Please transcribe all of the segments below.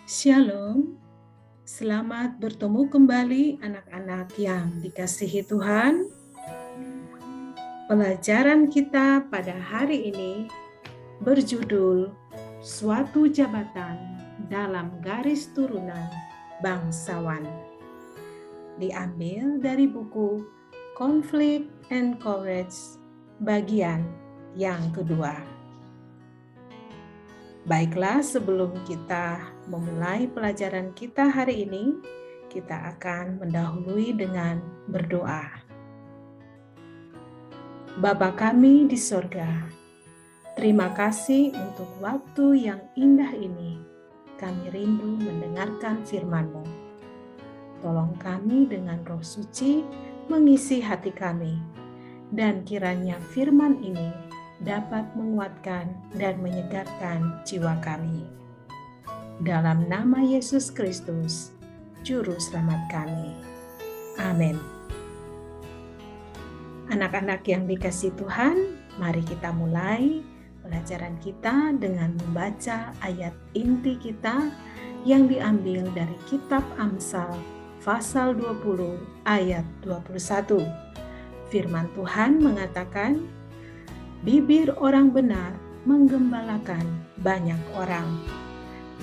Shalom, selamat bertemu kembali anak-anak yang dikasihi Tuhan. Pelajaran kita pada hari ini berjudul Suatu Jabatan dalam Garis Turunan Bangsawan. Diambil dari buku Conflict and Courage bagian yang kedua. Baiklah, sebelum kita memulai pelajaran kita hari ini, kita akan mendahului dengan berdoa. Bapa kami di sorga, terima kasih untuk waktu yang indah ini. Kami rindu mendengarkan firman-Mu. Tolong kami dengan Roh Suci mengisi hati kami, dan kiranya firman ini dapat menguatkan dan menyegarkan jiwa kami. Dalam nama Yesus Kristus, Juru Selamat kami. Amin. Anak-anak yang dikasihi Tuhan, mari kita mulai pelajaran kita dengan membaca ayat inti kita yang diambil dari kitab Amsal pasal 20 ayat 21. Firman Tuhan mengatakan, bibir orang benar menggembalakan banyak orang.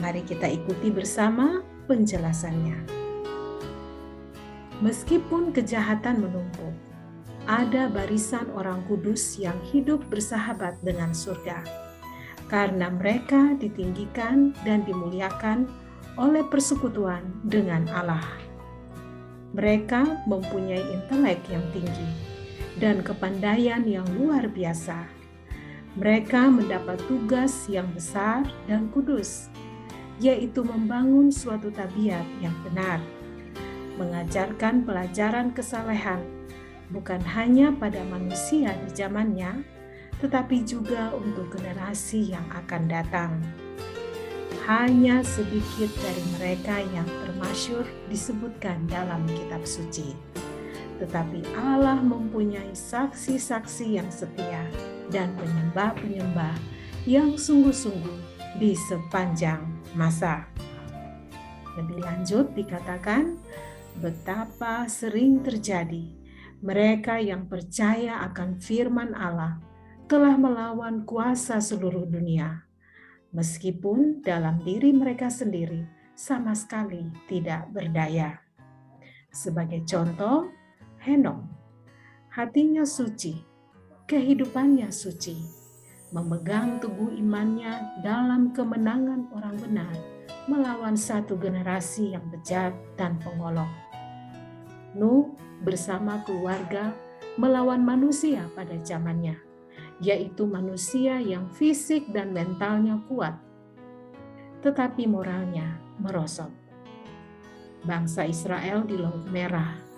Mari kita ikuti bersama penjelasannya. Meskipun kejahatan menumpuk, ada barisan orang kudus yang hidup bersahabat dengan surga, karena mereka ditinggikan dan dimuliakan oleh persekutuan dengan Allah. Mereka mempunyai intelek yang tinggi dan kepandaian yang luar biasa. Mereka mendapat tugas yang besar dan kudus, yaitu membangun suatu tabiat yang benar, mengajarkan pelajaran kesalehan bukan hanya pada manusia di zamannya, tetapi juga untuk generasi yang akan datang. Hanya sedikit dari mereka yang termasyhur disebutkan dalam kitab suci. Tetapi Allah mempunyai saksi-saksi yang setia dan penyembah-penyembah yang sungguh-sungguh di sepanjang masa. Lebih lanjut dikatakan, betapa sering terjadi mereka yang percaya akan firman Allah telah melawan kuasa seluruh dunia, meskipun dalam diri mereka sendiri sama sekali tidak berdaya. Sebagai contoh, Henok, hatinya suci, kehidupannya suci, memegang teguh imannya dalam kemenangan orang benar melawan satu generasi yang bejat dan pengolok. Nuh bersama keluarga melawan manusia pada zamannya, yaitu manusia yang fisik dan mentalnya kuat, tetapi moralnya merosot. Bangsa Israel di Laut Merah,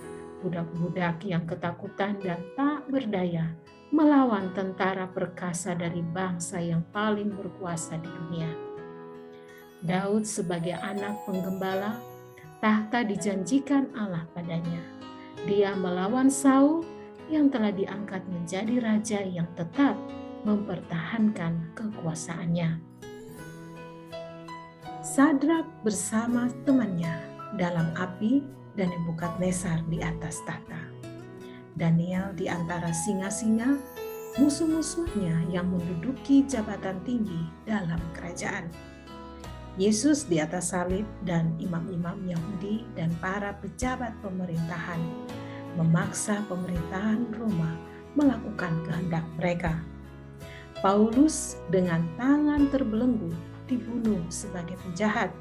budak-budak yang ketakutan dan tak berdaya melawan tentara perkasa dari bangsa yang paling berkuasa di dunia. Daud sebagai anak penggembala, tahta dijanjikan Allah padanya. Dia melawan Saul yang telah diangkat menjadi raja yang tetap mempertahankan kekuasaannya. Sadrak bersama temannya dalam api dan Nebukadnezar di atas tahta. Daniel di antara singa-singa, musuh-musuhnya yang menduduki jabatan tinggi dalam kerajaan. Yesus di atas salib dan imam-imam Yahudi dan para pejabat pemerintahan memaksa pemerintahan Roma melakukan kehendak mereka. Paulus dengan tangan terbelenggu dibunuh sebagai penjahat.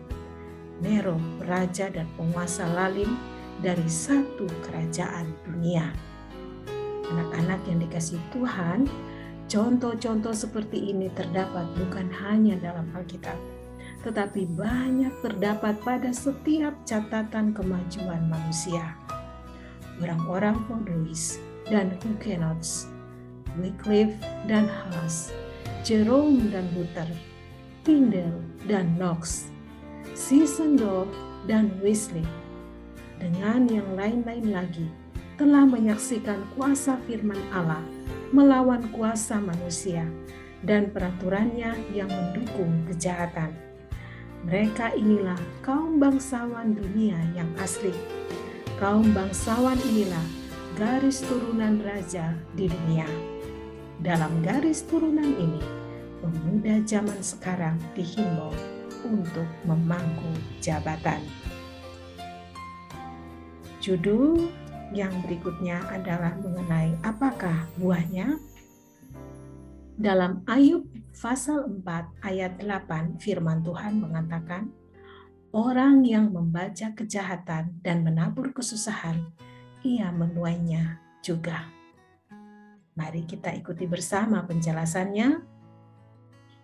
Nero, raja dan penguasa lalim dari satu kerajaan dunia. Anak-anak yang dikasihi Tuhan, contoh-contoh seperti ini terdapat bukan hanya dalam Alkitab, tetapi banyak terdapat pada setiap catatan kemajuan manusia. Orang-orang Fodois dan Huguenots, Wycliffe dan Hus, Jerome dan Luther, Tyndale dan Knox, Zinzendorf dan Wesley, dengan yang lain-lain lagi, telah menyaksikan kuasa firman Allah melawan kuasa manusia dan peraturannya yang mendukung kejahatan. Mereka inilah kaum bangsawan dunia yang asli. Kaum bangsawan inilah garis turunan raja di dunia. Dalam garis turunan ini, pemuda zaman sekarang dihimbau untuk memangku jabatan. Judul yang berikutnya adalah mengenai apakah buahnya. Dalam Ayub pasal 4 ayat 8 firman Tuhan mengatakan, orang yang membaca kejahatan dan menabur kesusahan, ia menuainya juga. Mari kita ikuti bersama penjelasannya.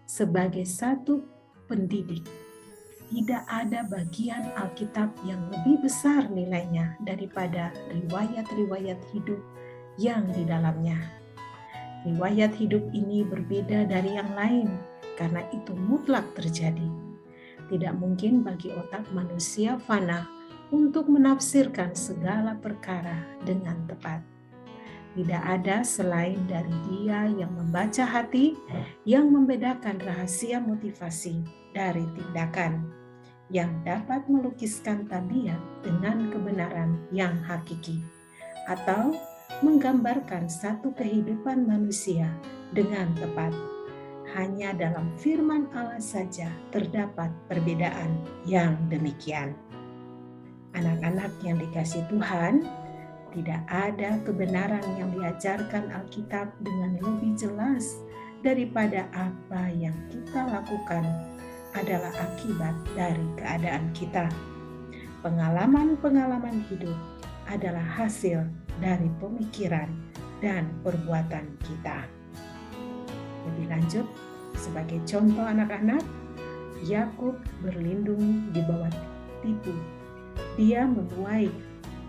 Sebagai satu pendidik, tidak ada bagian Alkitab yang lebih besar nilainya daripada riwayat-riwayat hidup yang di dalamnya. Riwayat hidup ini berbeda dari yang lain karena itu mutlak terjadi. Tidak mungkin bagi otak manusia fana untuk menafsirkan segala perkara dengan tepat. Tidak ada selain dari Dia yang membaca hati, yang membedakan rahasia motivasi dari tindakan, yang dapat melukiskan tabiat dengan kebenaran yang hakiki, atau menggambarkan satu kehidupan manusia dengan tepat. Hanya dalam firman Allah saja terdapat perbedaan yang demikian. Anak-anak yang dikasihi Tuhan, tidak ada kebenaran yang diajarkan Alkitab dengan lebih jelas daripada apa yang kita lakukan adalah akibat dari keadaan kita. Pengalaman-pengalaman hidup adalah hasil dari pemikiran dan perbuatan kita. Lebih lanjut, sebagai contoh anak-anak, Yakub berlindung di bawah tipu. Dia menuai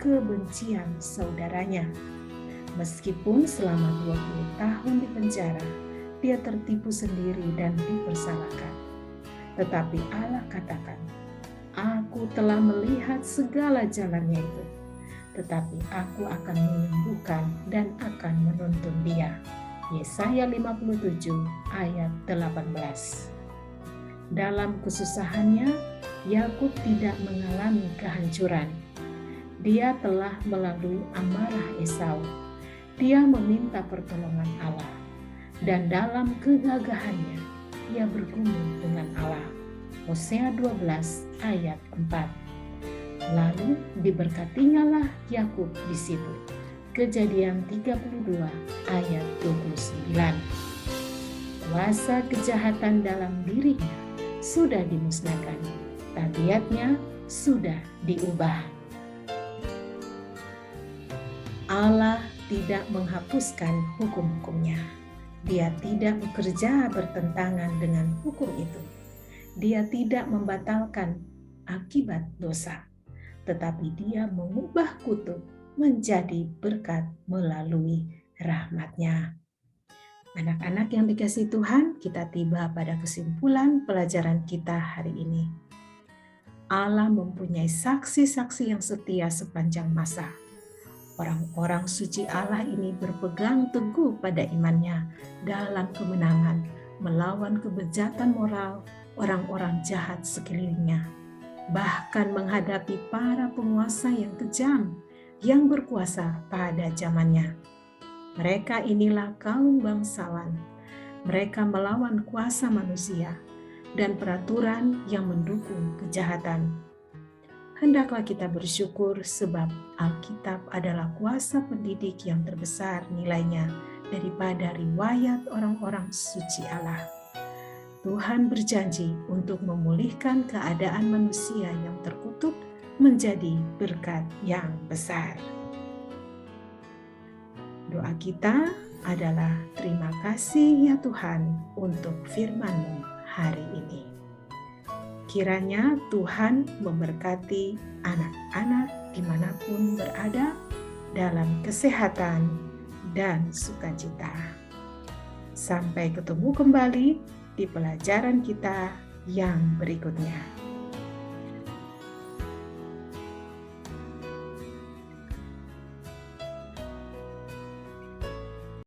kebencian saudaranya. Meskipun selama 20 tahun di penjara, dia tertipu sendiri dan dipersalahkan. Tetapi Allah katakan, aku telah melihat segala jalannya itu, tetapi aku akan menyembuhkan dan akan menuntun dia. Yesaya 57 ayat 18. Dalam kesusahannya, Yakub tidak mengalami kehancuran. Dia telah melalui amarah Esau. Dia meminta pertolongan Allah. Dan dalam kegagahannya, ia bergumul dengan Allah. Hosea 12 ayat 4. Lalu diberkatinyalah Yakub di situ. Kejadian 32 ayat 29. Kuasa kejahatan dalam dirinya sudah dimusnahkan. Tabiatnya sudah diubah. Allah tidak menghapuskan hukum-hukumnya. Dia tidak bekerja bertentangan dengan hukum itu. Dia tidak membatalkan akibat dosa, tetapi dia mengubah kutuk menjadi berkat melalui rahmat-Nya. Anak-anak yang dikasihi Tuhan, kita tiba pada kesimpulan pelajaran kita hari ini. Allah mempunyai saksi-saksi yang setia sepanjang masa. Orang-orang suci Allah ini berpegang teguh pada imannya dalam kemenangan melawan kebejatan moral orang-orang jahat sekelilingnya, bahkan menghadapi para penguasa yang kejam yang berkuasa pada zamannya. Mereka inilah kaum bangsawan. Mereka melawan kuasa manusia dan peraturan yang mendukung kejahatan. Hendaklah kita bersyukur sebab Alkitab adalah kuasa pendidik yang terbesar nilainya daripada riwayat orang-orang suci Allah. Tuhan berjanji untuk memulihkan keadaan manusia yang terkutuk menjadi berkat yang besar. Doa kita adalah terima kasih ya Tuhan untuk firman-Mu hari ini. Kiranya Tuhan memberkati anak-anak dimanapun berada dalam kesehatan dan sukacita. Sampai ketemu kembali di pelajaran kita yang berikutnya.